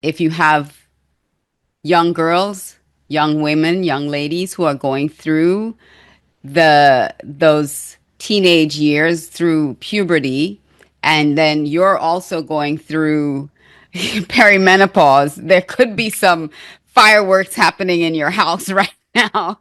if you have young girls, young women, young ladies who are going through those teenage years through puberty, and then you're also going through perimenopause, there could be some fireworks happening in your house right now.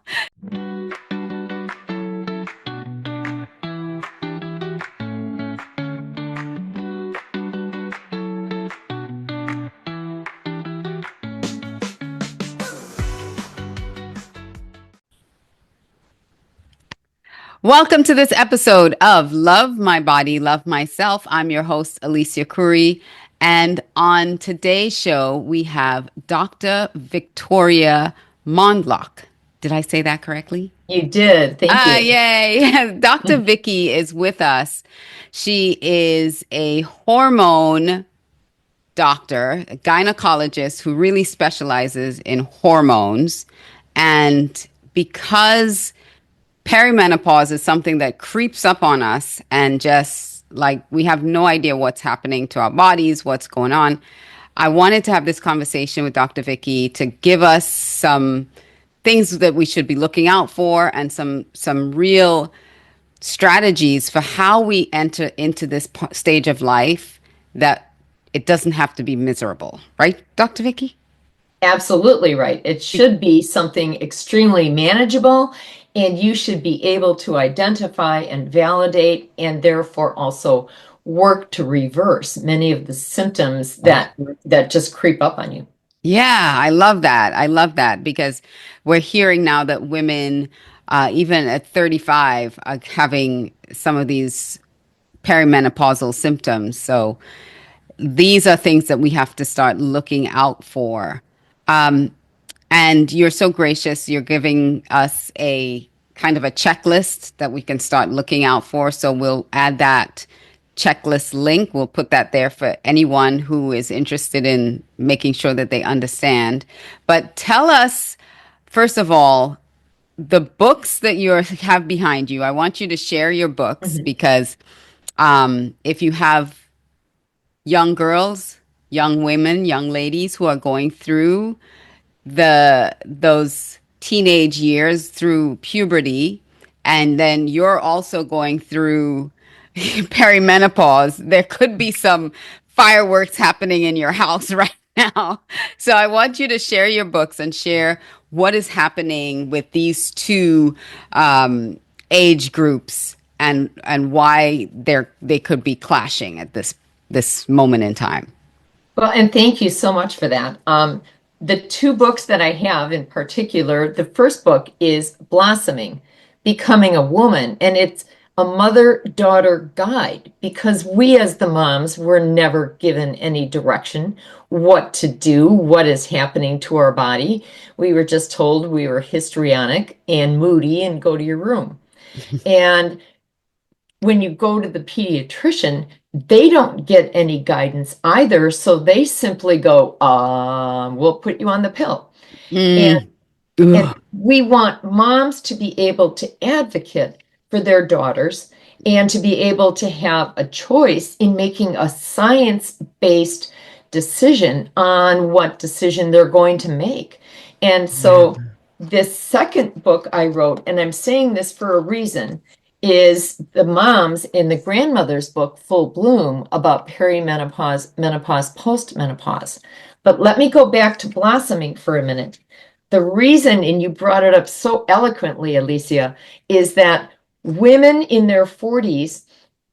Welcome to this episode of Love My Body, Love Myself. I'm your host, Alicia Couri. And on today's show, we have Dr. Victoria Mondloch. Did I say that correctly? You did. Thank Ah, you. yay. Dr. Vicky is with us. She is a hormone doctor, a gynecologist who really specializes in hormones. And because perimenopause is something that creeps up on us and just like we have no idea what's happening to our bodies, what's going on. I wanted to have this conversation with Dr. Vicky to give us some things that we should be looking out for and some real strategies for how we enter into this stage of life that it doesn't have to be miserable, right, Dr. Vicky? Absolutely right. It should be something extremely manageable, and you should be able to identify and validate, and therefore also work to reverse many of the symptoms that just creep up on you. Yeah, I love that. I love that because we're hearing now that women, even at 35, are having some of these perimenopausal symptoms. So these are things that we have to start looking out for. And you're so gracious. You're giving us a kind of a checklist that we can start looking out for. So we'll add that checklist link. We'll put that there for anyone who is interested in making sure that they understand. But tell us, first of all, the books that you have behind you. I want you to share your books Mhm. because if you have young girls, young women, young ladies who are going through those teenage years through puberty, and then you're also going through perimenopause, there could be some fireworks happening in your house right now. So I want you to share your books and share what is happening with these two age groups and why they could be clashing at this moment in time. Well, and thank you so much for that. The two books that I have in particular, the first book is Blossoming, Becoming a Woman, and it's a mother-daughter guide because we as the moms were never given any direction, what to do, what is happening to our body. We were just told we were histrionic and moody and go to your room. And when you go to the pediatrician, they don't get any guidance either. So they simply go, we'll put you on the pill. And, Mm. and Ugh. we want moms to be able to advocate for their daughters and to be able to have a choice in making a science-based decision on what decision they're going to make. And Yeah. so this second book I wrote, and I'm saying this for a reason, is the mom's in the grandmother's book, Full Bloom, about perimenopause, menopause, postmenopause. But let me go back to blossoming for a minute. The reason, and you brought it up so eloquently, Alicia, is that women in their 40s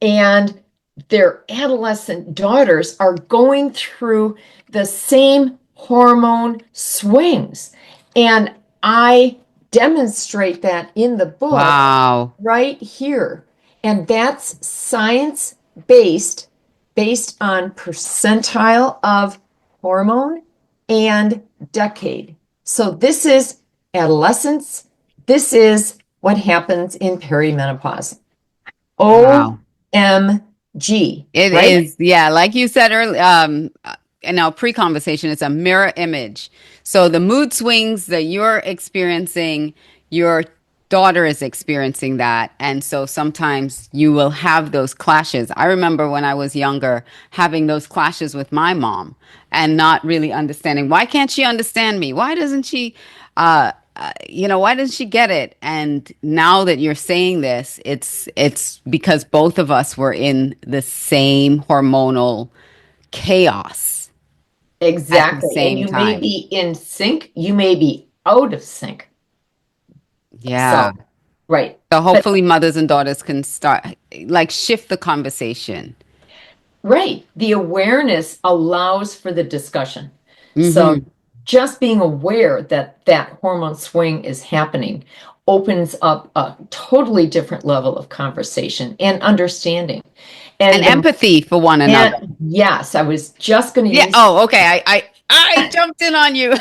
and their adolescent daughters are going through the same hormone swings. And I demonstrate that in the book Wow. right here. And that's science based, based on percentile of hormone and decade. So this is adolescence. This is what happens in perimenopause. Wow. OMG, It right? is, yeah, like you said earlier, in our pre-conversation, it's a mirror image. So the mood swings that you're experiencing, your daughter is experiencing that. And so sometimes you will have those clashes. I remember when I was younger having those clashes with my mom and not really understanding, why can't she understand me? Why doesn't she, why doesn't she get it? And now that you're saying this, it's because both of us were in the same hormonal chaos at the Exactly. And same you may time. be in sync, you may be out of sync. Yeah. So, right. So But hopefully mothers and daughters can start like shift the conversation. right, the awareness allows for the discussion. So Hmm. just being aware that that hormone swing is happening opens up a totally different level of conversation and understanding. And And the empathy for one another. and yes, I was just going to Yeah. use Oh, okay. I jumped in on you.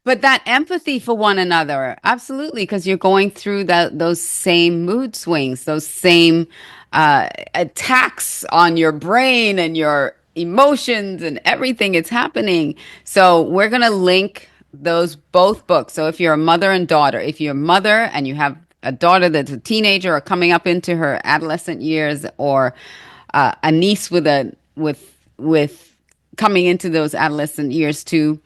But that empathy for one another, absolutely, because you're going through those same mood swings, those same attacks on your brain and your emotions and everything. It's happening. So we're gonna link those both books. So if you're a mother and daughter, if you're a mother and you have a daughter that's a teenager or coming up into her adolescent years, or a niece with coming into those adolescent years too,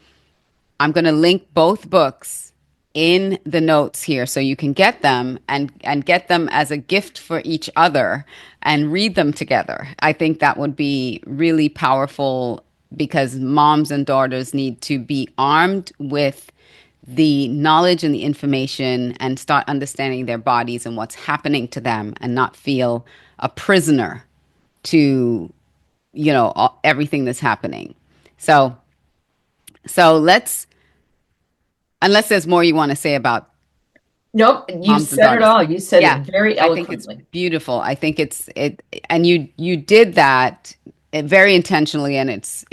I'm going to link both books in the notes here so you can get them and get them as a gift for each other and read them together. I think that would be really powerful because moms and daughters need to be armed with the knowledge and the information and start understanding their bodies and what's happening to them and not feel a prisoner to everything that's happening. So let's, unless there's more you want to say about nope, you moms and said it daughters. all. You said it Yeah, very I think it's eloquently. beautiful. I think and you did that very intentionally, and it's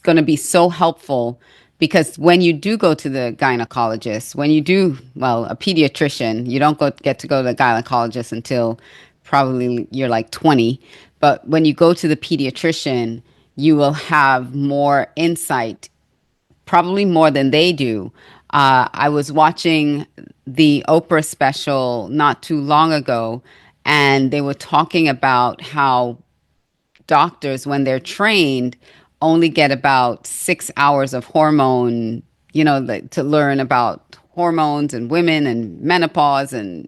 going to be so helpful because when you do go to the gynecologist, when you do, well, a pediatrician, you don't get to go to the gynecologist until probably you're like 20. But when you go to the pediatrician, you will have more insight, probably more than they do. I was watching the Oprah special not too long ago, and they were talking about how doctors, when they're trained, only get about 6 hours of hormone, to learn about hormones and women and menopause and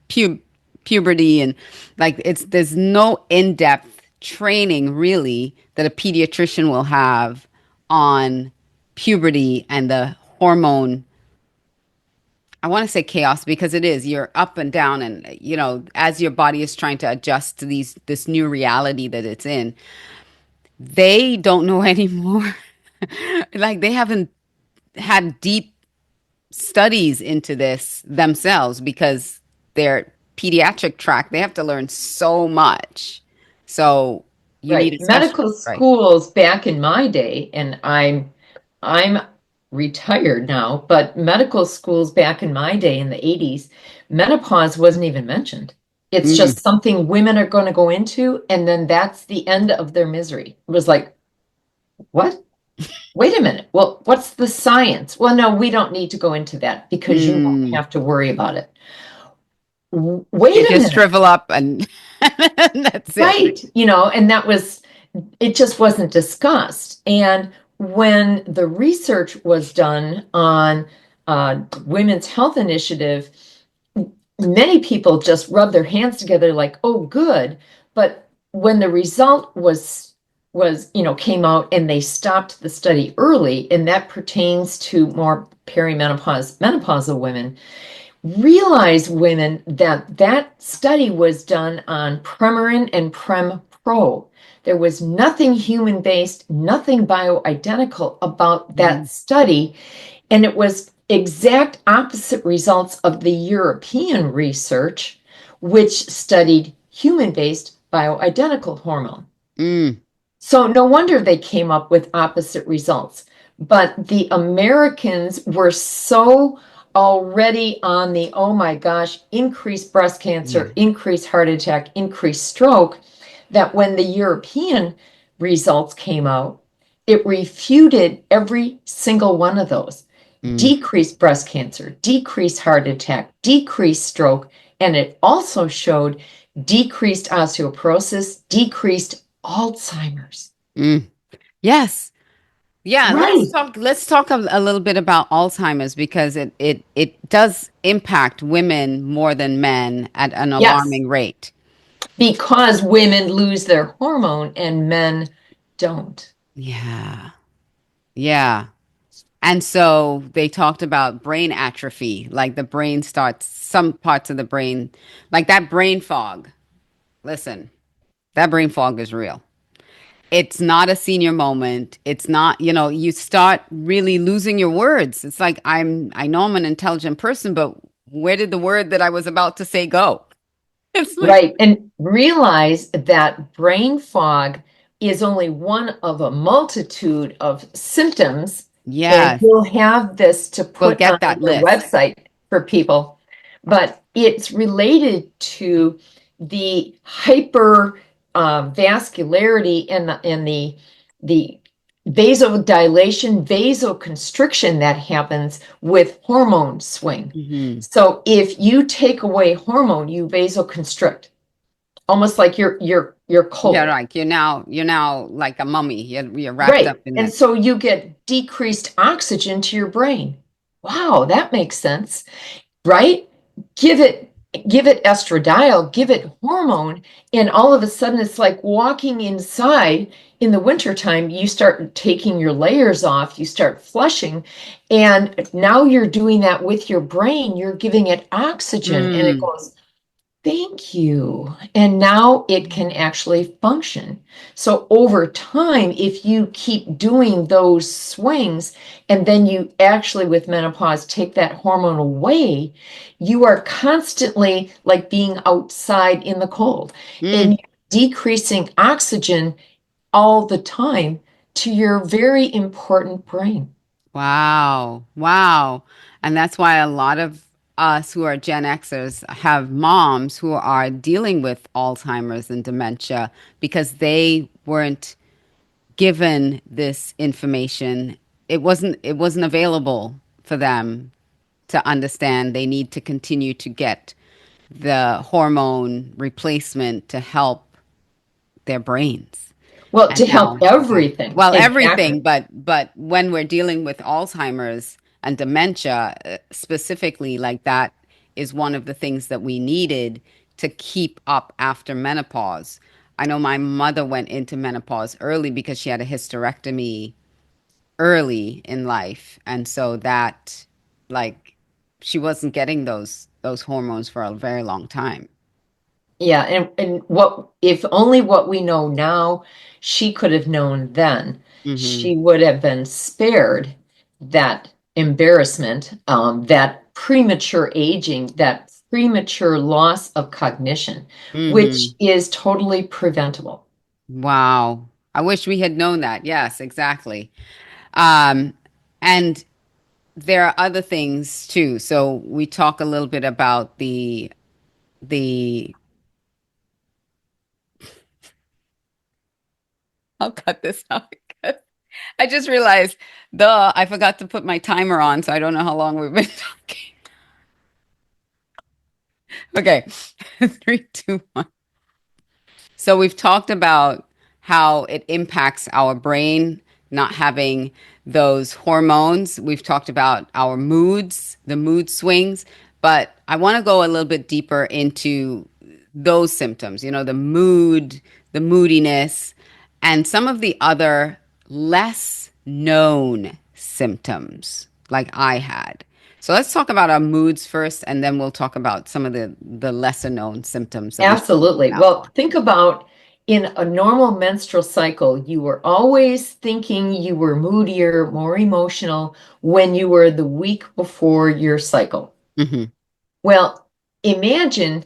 pu- puberty, and like there's no in-depth training really that a pediatrician will have on puberty and the hormone. I want to say chaos because it is. You're up and down, and as your body is trying to adjust to this new reality that it's in, they don't know anymore. Like they haven't had deep studies into this themselves because their pediatric track, they have to learn so much. So you need Right. a specialist, Medical right? schools back in my day, and I'm retired now, but medical schools back in my day in the 80s, menopause wasn't even mentioned. It's Mm, just something women are going to go into, and then that's the end of their misery. It was like, what? Wait a minute. Well, what's the science? Well, no, we don't need to go into that because you won't mm. have to worry about it. You Wait a just minute. shrivel up and that's it. Right. And that was, it just wasn't discussed. And when the research was done on Women's Health Initiative, many people just rubbed their hands together like, oh, good. But when the result came out and they stopped the study early, and that pertains to more perimenopause, menopausal women, realize women that that study was done on Premarin and Prem Pro. There was nothing human based, nothing bioidentical about that Mm, study. And it was exact opposite results of the European research, which studied human based bioidentical hormone. mm, So no wonder they came up with opposite results. But the Americans were so already on the, oh my gosh, increased breast yeah. cancer, increased heart attack, increased stroke, that when the European results came out, it refuted every single one of those. Mm. decreased breast cancer, decreased heart attack, decreased stroke, and it also showed decreased osteoporosis, decreased Alzheimer's. Mm. Yes. Yeah, Right. let's talk a little bit about Alzheimer's because it does impact women more than men at an Yes, alarming rate. because women lose their hormone and men don't. Yeah. Yeah. And so they talked about brain atrophy, like the brain starts, some parts of the brain, like that brain fog. Listen, that brain fog is real. It's not a senior moment. It's not, you start really losing your words. It's like I know I'm an intelligent person, but where did the word that I was about to say go? It's like, Right. And realize that brain fog is only one of a multitude of symptoms. And yes, we'll have this to we'll put on get that your list. website for people. But it's related to the hyper vascularity and the vasodilation, vasoconstriction that happens with hormone swing. Hmm. So if you take away hormone, you vasoconstrict, almost like you're Yeah, cold. like you're now like a mummy. You're wrapped up Right. in And it. so you get decreased oxygen to your brain. Wow, that makes sense, right? Give it give it estradiol, give it hormone, and all of a sudden it's like walking inside in the wintertime. You start taking your layers off, you start flushing, and now you're doing that with your brain. You're giving it oxygen, and it Mm. goes, thank you. And now it can actually function. So over time, if you keep doing those swings and then you actually, with menopause, take that hormone away, you are constantly like being outside in the cold and Mm. decreasing oxygen all the time to your very important brain. Wow. Wow. And that's why a lot of us who are Gen Xers have moms who are dealing with Alzheimer's and dementia because they weren't given this information. It wasn't available for them to understand. They need to continue to get the hormone replacement to help their brains. Well, And to help now, yeah. everything. Well, Exactly. everything, but when we're dealing with Alzheimer's and dementia, specifically, like that is one of the things that we needed to keep up after menopause. I know my mother went into menopause early because she had a hysterectomy early in life, and so that, like, she wasn't getting those hormones for a very long time. Yeah, and what if only what we know now, she could have known then. Hmm. She would have been spared that embarrassment, that premature aging, that premature loss of cognition, which Hmm. is totally preventable. Wow. I wish we had known that. Yes, exactly. Um, and there are other things too. So we talk a little bit about the I'll cut this out. I just realized I forgot to put my timer on, so I don't know how long we've been talking. Okay. Three, two, one. So we've talked about how it impacts our brain not having those hormones. We've talked about our moods, the mood swings, but I want to go a little bit deeper into those symptoms, the mood, the moodiness, and some of the other less known symptoms like I had. So let's talk about our moods first, and then we'll talk about some of the lesser known symptoms that we should keep Absolutely. an eye Well, on. think about in a normal menstrual cycle, you were always thinking you were moodier, more emotional when you were the week before your cycle. Hmm. Well, imagine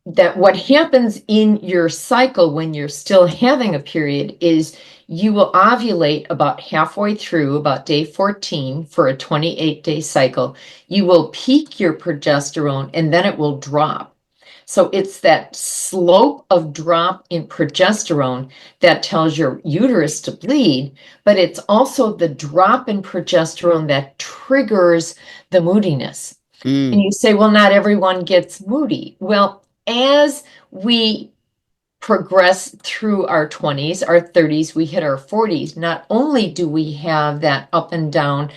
that what happens in your cycle when you're still having a period is you will ovulate about halfway through, about day 14 for a 28-day cycle. You will peak your progesterone and then it will drop. So it's that slope of drop in progesterone that tells your uterus to bleed, but it's also the drop in progesterone that triggers the moodiness. And Mm, you say, well, not everyone gets moody. Well, as we progress through our 20s, our 30s, we hit our 40s, not only do we have that up and down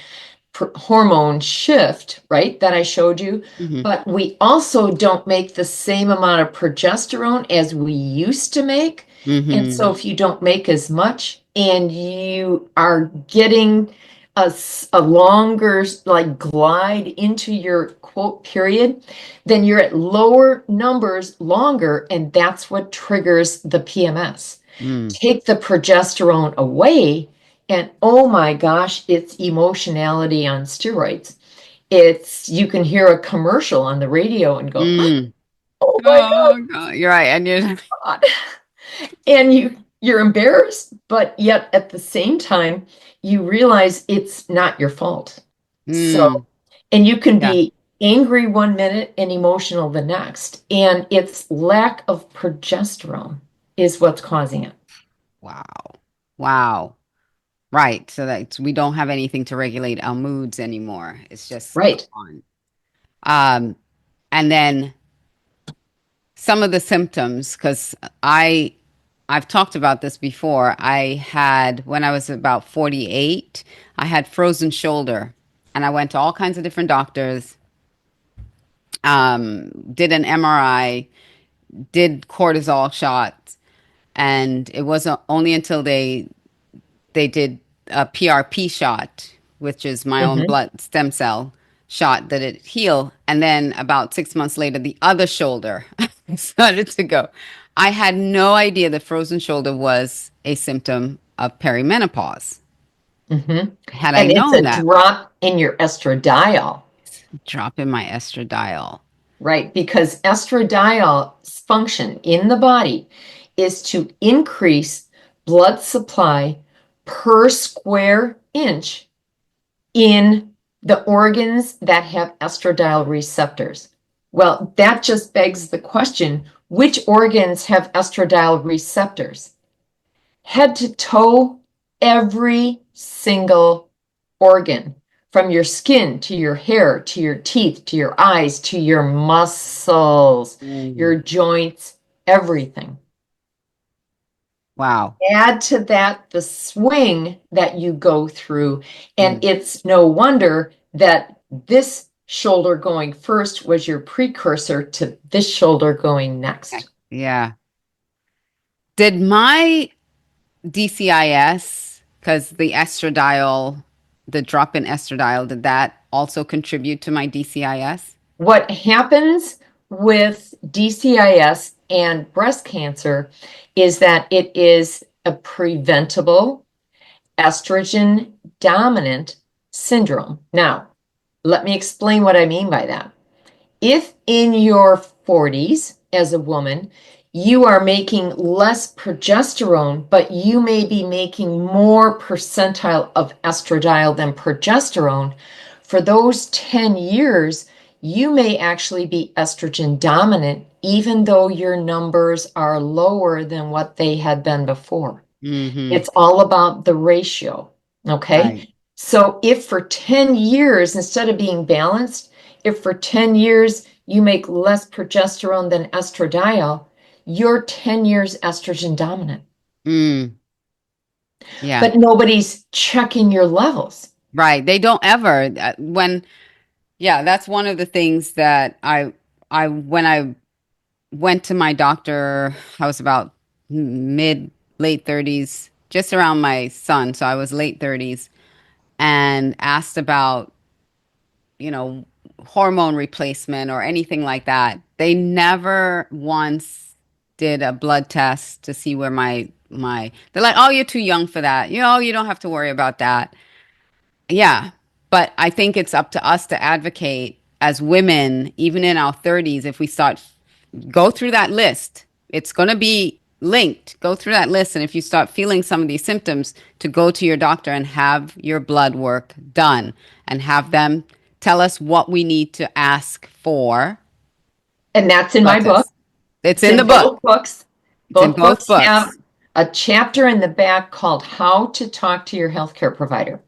hormone shift, right, that I showed you, hmm but we also don't make the same amount of progesterone as we used to make. And hmm so if you don't make as much and you are getting a longer like glide into your quote period, then you're at lower numbers longer, and that's what triggers the PMS. mm. Take the progesterone away, and oh my gosh, it's emotionality on steroids. It's you can hear a commercial on the radio and go, Mm. oh my Oh God, you're right. And you're God. And you're embarrassed, but yet at the same time, you realize it's not your fault. So, mm, and you can yeah. be angry one minute and emotional the next. And it's lack of progesterone is what's causing it. Wow. Wow. Right. So that we don't have anything to regulate our moods anymore. It's just Right. gone. Um, and then some of the symptoms, because I've talked about this before. I had when I was about 48, I had frozen shoulder, and I went to all kinds of different doctors. Did an MRI, did cortisol shots, and it wasn't only until they did a PRP shot, which is my own Mhm. blood stem cell shot, that it healed. And then about 6 months later, the other shoulder started to go. I had no idea that frozen shoulder was a symptom of perimenopause. Mhm. Had I And it's known a that, drop in your estradiol, drop in my estradiol. right? Because estradiol's function in the body is to increase blood supply per square inch in the organs that have estradiol receptors. Well, that just begs the question, which organs have estradiol receptors? Head to toe, every single organ, from your skin to your hair to your teeth to your eyes to your muscles, your Mm. joints, everything. Wow. Add to that the swing that you go through, and Mm. it's no wonder that this shoulder going first was your precursor to this shoulder going next. Yeah. Did my DCIS, because the estradiol, the drop in estradiol, did that also contribute to my DCIS? What happens with DCIS and breast cancer is that it is a preventable estrogen dominant syndrome. Now, let me explain what I mean by that. If in your 40s as a woman, you are making less progesterone, but you may be making more percentile of estradiol than progesterone, for those 10 years, you may actually be estrogen dominant, even though your numbers are lower than what they had been before. Mm-hmm. It's all about the ratio. Okay. Right. So if for 10 years, instead of being balanced, if for 10 years you make less progesterone than estradiol, you're 10 years estrogen dominant. Mm. Yeah. But nobody's checking your levels. Right. They don't ever yeah, that's one of the things that when I went to my doctor, I was about mid late 30s, just around my son, so I was late 30s, and asked about, you know, hormone replacement or anything like that. They never once did a blood test to see where they're like, "Oh, you're too young for that. You know, you don't have to worry about that." Yeah, but I think it's up to us to advocate as women, even in our 30s, if we start go through that list. It's going to be linked. Go through that list. And if you start feeling some of these symptoms, to go to your doctor and have your blood work done and have them tell us what we need to ask for. And that's in my Blood book. test. It's It's in the in book. both books. It's in Both both books have books. a chapter in the back called How to Talk to Your Healthcare Provider.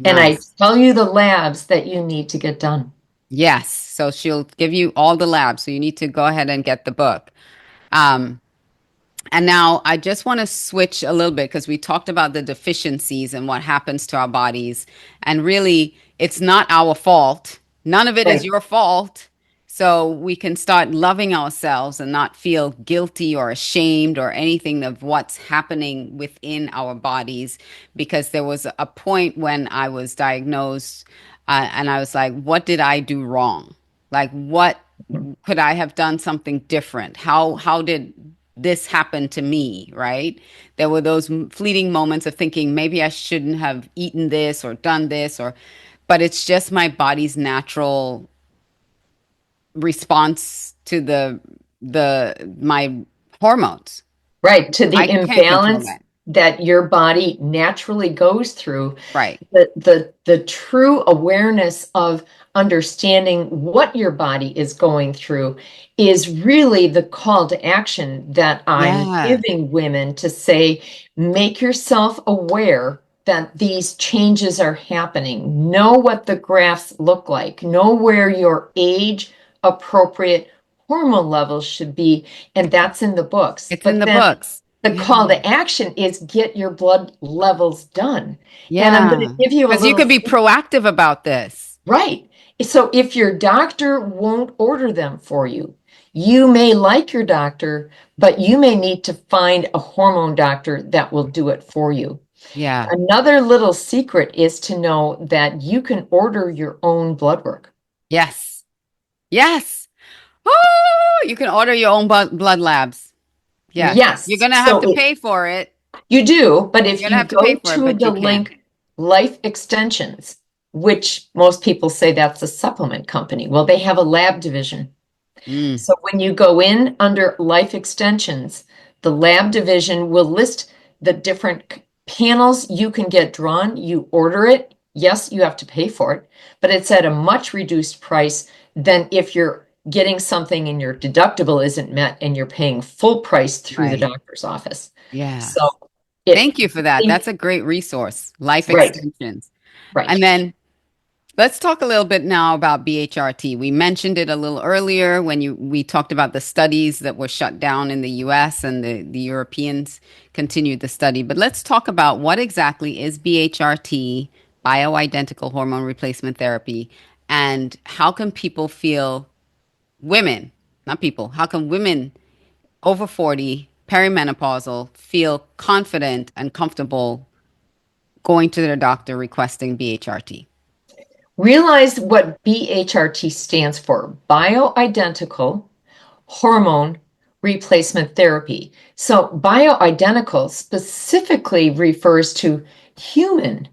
And I Nice. tell you the labs that you need to get done. Yes. So she'll give you all the labs. So you need to go ahead and get the book. Um, And now I just want to switch a little bit because we talked about the deficiencies and what happens to our bodies. And really, it's not our fault. None of it is Right. your fault. So we can start loving ourselves and not feel guilty or ashamed or anything of what's happening within our bodies. Because there was a point when I was diagnosed, and I was like, what did I do wrong? Like, what could I have done something different? How did this happen to me, right? There were those fleeting moments of thinking maybe I shouldn't have eaten this or done this or but it's just my body's natural response to the my hormones. Right, to the I can't control imbalance that. that your body naturally goes through, Right. the true awareness of understanding what your body is going through is really the call to action that I'm Yeah. giving women to say, make yourself aware that these changes are happening. Know what the graphs look like. Know where your age appropriate hormone levels should be, and that's in the books. It's in But the then books. the Yeah. call to action is get your blood levels done. And I'm going to Yeah. give you a Because you little could be proactive about this. right. So if your doctor won't order them for you, you may like your doctor, but you may need to find a hormone doctor that will do it for you. Yeah. Another little secret is to know that you can order your own blood work. Yes. Yes. Oh, you can order your own blood labs. Yes. You're Yes. gonna have to pay for it. You do, but if You're gonna you have to pay go for it, to but the you can. link Life Extensions, which most people say that's a supplement company, well, they have a lab division. Mm, So when you go in under Life Extensions, the lab division will list the different panels you can get drawn. You order it. Yes, you have to pay for it, but it's at a much reduced price than if you're getting something and your deductible isn't met and you're paying full price through the right. doctor's office. So Yes. it, Thank you for that. That's a great resource. Life right, extensions. right. And then let's talk a little bit now about BHRT. We mentioned it a little earlier when we talked about the studies that were shut down in the US and the Europeans continued the study. But let's talk about what exactly is BHRT, bioidentical hormone replacement therapy, and how can people feel women, not people, how can women over 40, perimenopausal, feel confident and comfortable going to their doctor requesting BHRT? Realize what BHRT stands for, bioidentical hormone replacement therapy. So bioidentical specifically refers to human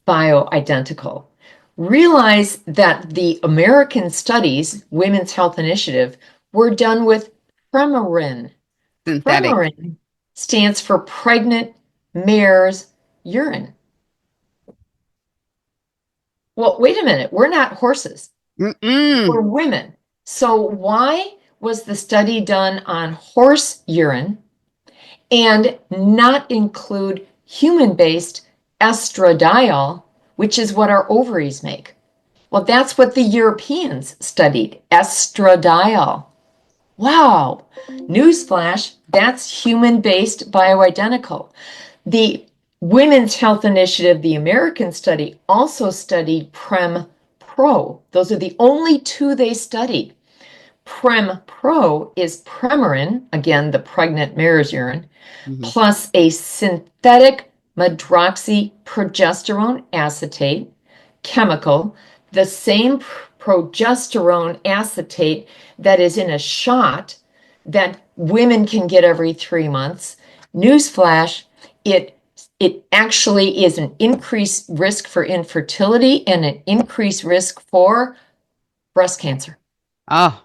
bioidentical. Realize that the American Studies Women's Health Initiative were done with Premarin. Synthetic. Premarin stands for pregnant mare's urine. Well, wait a minute, we're not horses. Mm-mm. For women. So why was the study done on horse urine and not include human-based estradiol, which is what our ovaries make? Well, that's what the Europeans studied, estradiol. Wow. Newsflash, that's human-based bioidentical. The Women's Health Initiative, the American study, also studied Prem Pro. Those are the only two they studied. Prem Pro is Premarin, again, the pregnant mare's urine, Mhm. plus a synthetic medroxyprogesterone acetate chemical, the same progesterone acetate that is in a shot that women can get every 3 months. Newsflash, it actually is an increased risk for infertility and an increased risk for breast cancer. Oh,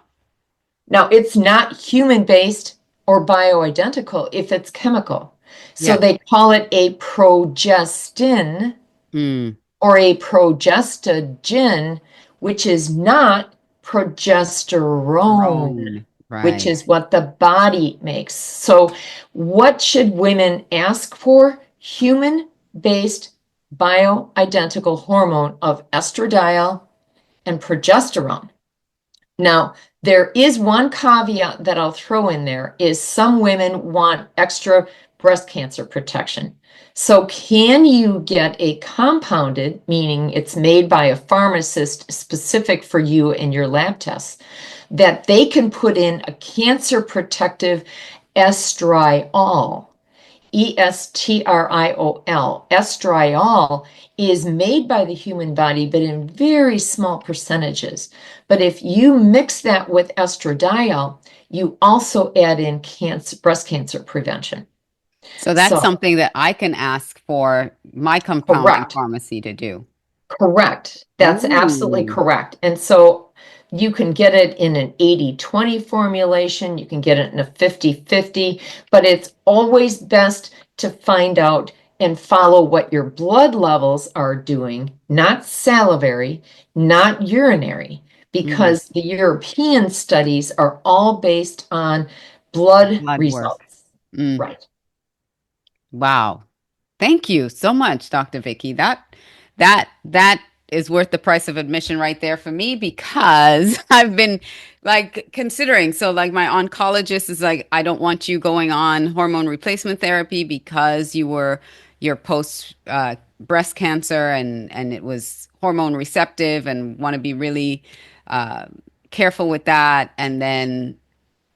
Now, it's not human-based or bioidentical if it's chemical. So yeah. they call it a progestin Mm. or a progestogen, which is not progesterone. Roan. which Right. is what the body makes. So, what should women ask for? Human-based bioidentical hormone of estradiol and progesterone. Now, there is one caveat that I'll throw in there is some women want extra breast cancer protection. So can you get a compounded, meaning it's made by a pharmacist specific for you and your lab tests, that they can put in a cancer protective estriol? Estriol. Estriol is made by the human body, but in very small percentages. But if you mix that with estradiol, you also add in breast cancer prevention. So that's So, something that I can ask for my compounding correct. pharmacy to do. Correct. That's absolutely Ooh, correct. And so you can get it in an 80-20 formulation, you can get it in a 50-50, but it's always best to find out and follow what your blood levels are doing, not salivary, not urinary, mm, because the European studies are all based on blood blood work. results. Mm, Right. wow. Thank you so much, Dr. Vicky. That is worth the price of admission right there for me because I've been like considering. So like my oncologist is like, I don't want you going on hormone replacement therapy because you're post breast cancer and it was hormone receptive and want to be really uh, careful with that. And then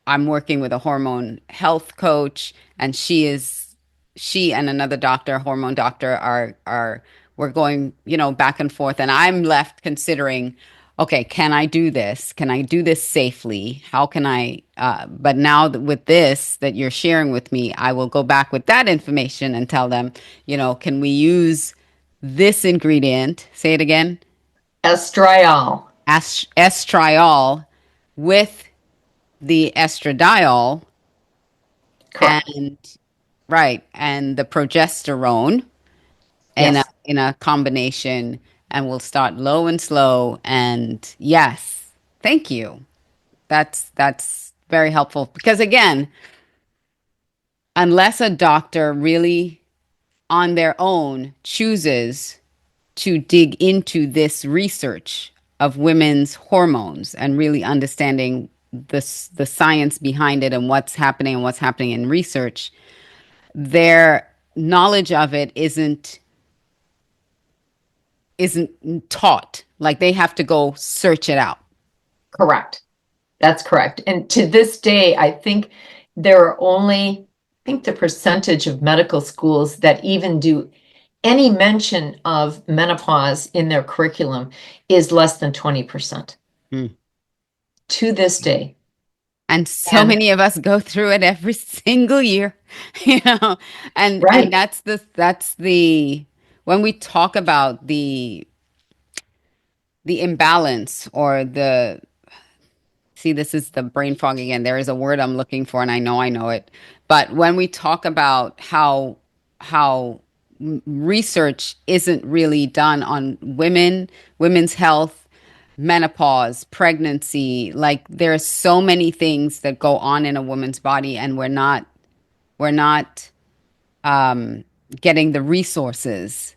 I'm working with a hormone health coach, and she and another doctor, hormone doctor, are we're going, back and forth, and I'm left considering, okay, can I do this? Can I do this safely? How can I? But now that with this that you're sharing with me, I will go back with that information and tell them, can we use this ingredient? Say it again, Estriol. estriol with the estradiol Correct. and right and the progesterone in a Yes. in a combination, and we'll start low and slow. And yes, thank you. That's very helpful because again, unless a doctor really on their own chooses to dig into this research of women's hormones and really understanding the science behind it and what's happening in research, their knowledge of it isn't taught. Like they have to go search it out. Correct. That's correct. And to this day, I think there are only, I think the percentage of medical schools that even do any mention of menopause in their curriculum is less than 20% Mm. to this day. And so And many of us go through it every single year, you know. And right, that's the when we talk about the imbalance or the see, this is the brain fog again. There is a word I'm looking for, and I know it. But when we talk about how research isn't really done on women's health, menopause, pregnancy, like there are so many things that go on in a woman's body, and we're not getting the resources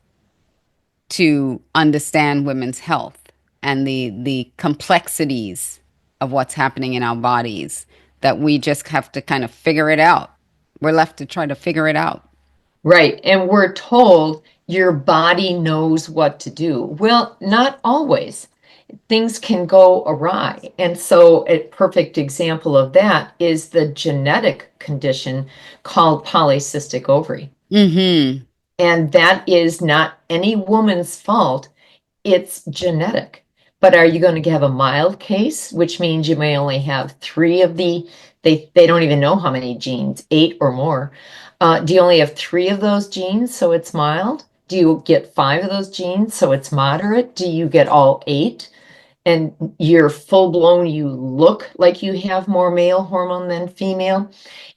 to understand women's health and the complexities of what's happening in our bodies that we just have to kind of figure it out. We're left to try to figure it out. right. And we're told your body knows what to do. Well, not always. Things can go awry. And so a perfect example of that is the genetic condition called polycystic ovary. Mm-hmm. And that is not any woman's fault. It's genetic. But are you going to have a mild case, which means you may only have three of they don't even know how many genes, eight or more. Do you only have three of those genes, so it's mild? Do you get five of those genes, so it's moderate? Do you get all eight? And you're full blown, you look like you have more male hormone than female.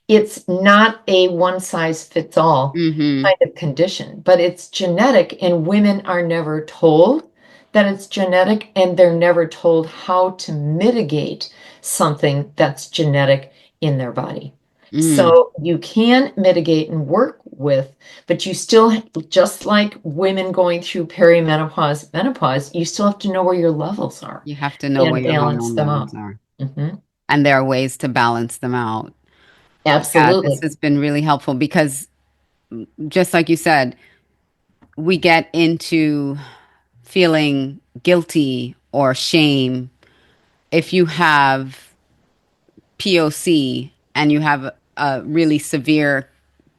It's not a one size fits all Mm-hmm. kind of condition, but it's genetic, and women are never told that it's genetic, and they're never told how to mitigate something that's genetic in their body. Mm, So you can mitigate and work with, but you still, just like women going through perimenopause, menopause, you still have to know where your levels are you have to know where and your balance hormone them levels out. are. Mhm. And there are ways to balance them out. Yeah, this Absolutely. has been really helpful because just like you said, we get into feeling guilty or shame if you have POC and you have a really severe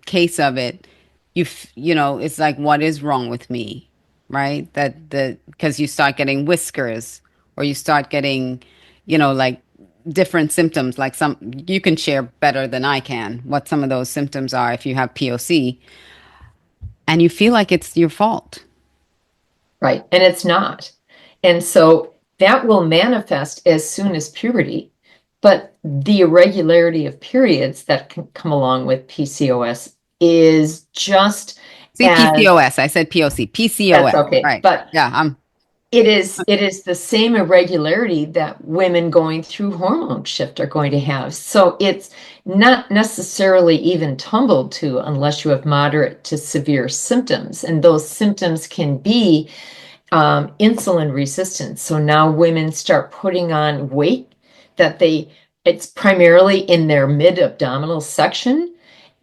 case of it, it's like, what is wrong with me, right? Because you start getting whiskers or you start getting, like different symptoms. Like you can share better than I can what some of those symptoms are if you have POC, and you feel like it's your fault. Right. And it's not. And so that will manifest as soon as puberty. But the irregularity of periods that can come along with PCOS is just See, as, PCOS. I said POC. that's PCOS. okay. Right. But Yeah. I'm. it is the same irregularity that women going through hormone shift are going to have. So it's not necessarily even tumbled to unless you have moderate to severe symptoms. And those symptoms can be insulin resistance. So now women start putting on weight that it's primarily in their mid abdominal section.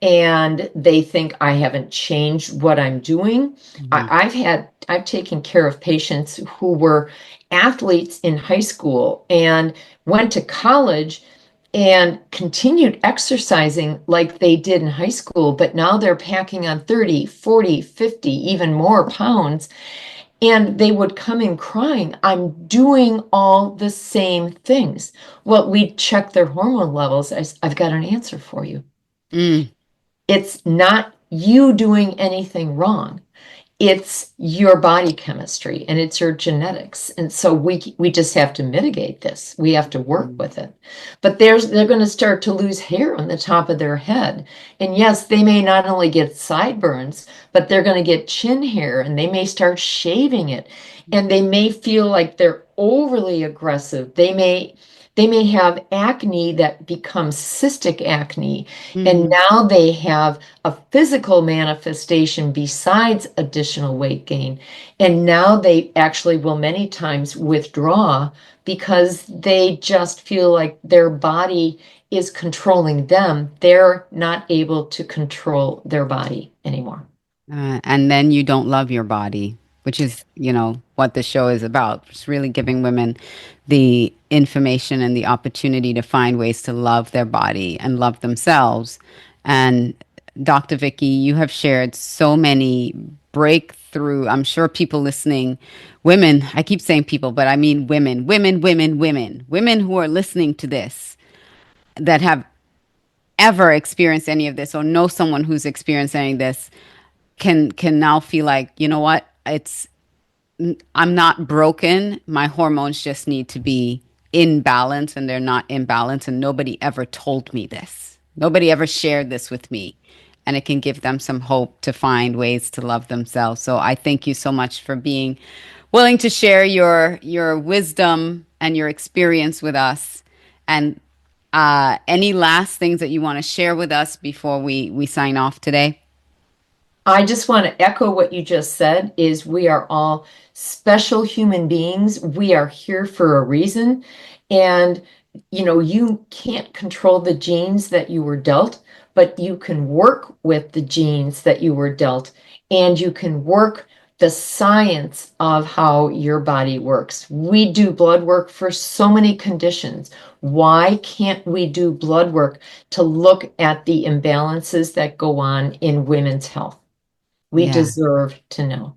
And they think I haven't changed what I'm doing. Mhm. I've taken care of patients who were athletes in high school and went to college and continued exercising like they did in high school, but now they're packing on 30, 40, 50, even more pounds, and they would come in crying, I'm doing all the same things. Well, we check their hormone levels. I've got an answer for you. Mm. It's not you doing anything wrong. It's your body chemistry and it's your genetics. And so we just have to mitigate this. We have to work Mm. with it. But they're going to start to lose hair on the top of their head. And yes, they may not only get sideburns, but they're going to get chin hair and they may start shaving it. And they may feel like they're overly aggressive. They may have acne that becomes cystic acne. And Mm. now they have a physical manifestation besides additional weight gain. And now they actually will many times withdraw because they just feel like their body is controlling them. They're not able to control their body anymore. And then you don't love your body, which is, what the show is about. It's really giving women the information and the opportunity to find ways to love their body and love themselves. And Dr. Vicky, you have shared so many breakthrough. I'm sure people listening, women, I keep saying people, but I mean women, women, women, women, women who are listening to this that have ever experienced any of this or know someone who's experienced any of this can now feel like, you know what? I'm not broken. My hormones just need to be in balance and they're not in balance and nobody ever told me this. Nobody ever shared this with me. And it can give them some hope to find ways to love themselves. So I thank you so much for being willing to share your wisdom and your experience with us. And any last things that you want to share with us before we sign off today? I just want to echo what you just said is we are all special human beings. We are here for a reason. And you can't control the genes that you were dealt, but you can work with the genes that you were dealt, and you can work the science of how your body works. We do blood work for so many conditions. Why can't we do blood work to look at the imbalances that go on in women's health? We Yeah. deserve to know.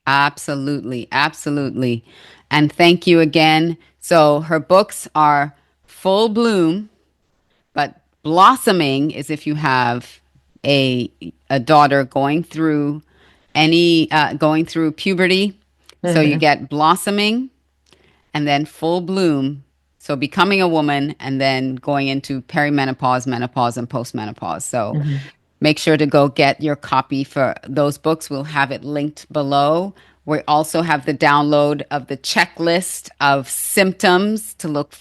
Absolutely, absolutely. And thank you again. So her books are Full Bloom, but Blossoming is if you have a a daughter going through puberty. So you Mhm, get Blossoming and then Full Bloom. So becoming a woman and then going into perimenopause, menopause, and postmenopause. So mhm. make sure to go get your copy for those books. We'll have it linked below We also have the download of the checklist of symptoms to look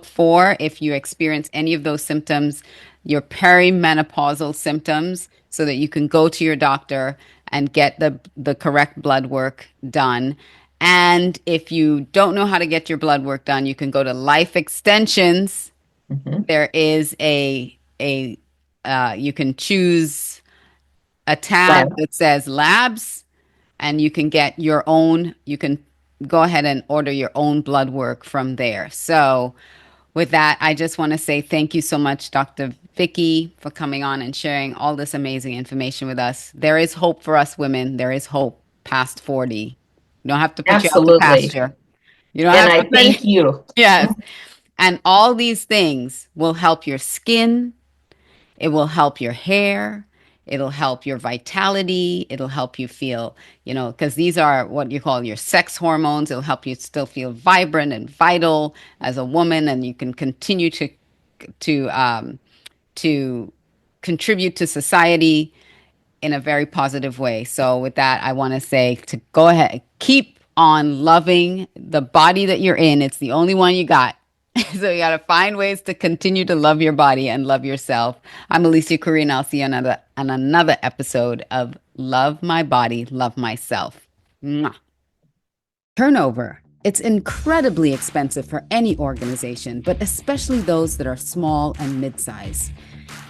for if you experience any of those symptoms, your perimenopausal symptoms, so that you can go to your doctor and get the correct blood work done. And if you don't know how to get your blood work done, you can go to Life Extensions. Mhm. There is a you can choose a tab Lab. that says labs, and you can get your own, you can go ahead and order your own blood work from there. So with that, I just want to say thank you so much, Dr. Vicky, for coming on and sharing all this amazing information with us. There is hope for us women. There is hope past 40. You don't have to put you out to Absolutely. pasture. You don't And have I to put, thank you. yes. And all these things will help your skin. It will help your hair. It'll help your vitality. It'll help you feel, because these are what you call your sex hormones. It'll help you still feel vibrant and vital as a woman, and you can continue to to contribute to society in a very positive way. So with that, I want to say to go ahead, keep on loving the body that you're in. It's the only one you got. So you got to find ways to continue to love your body and love yourself. I'm Alicia Couri, and I'll see you on another episode of Love My Body, Love Myself. Mwah. Turnover. It's incredibly expensive for any organization, but especially those that are small and mid-size.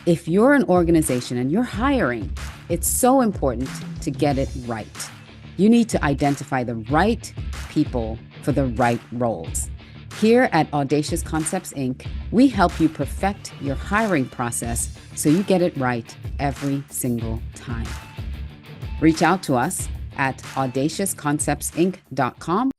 If you're an organization and you're hiring, it's so important to get it right. You need to identify the right people for the right roles. Here at Audacious Concepts, Inc., we help you perfect your hiring process so you get it right every single time. Reach out to us at audaciousconceptsinc.com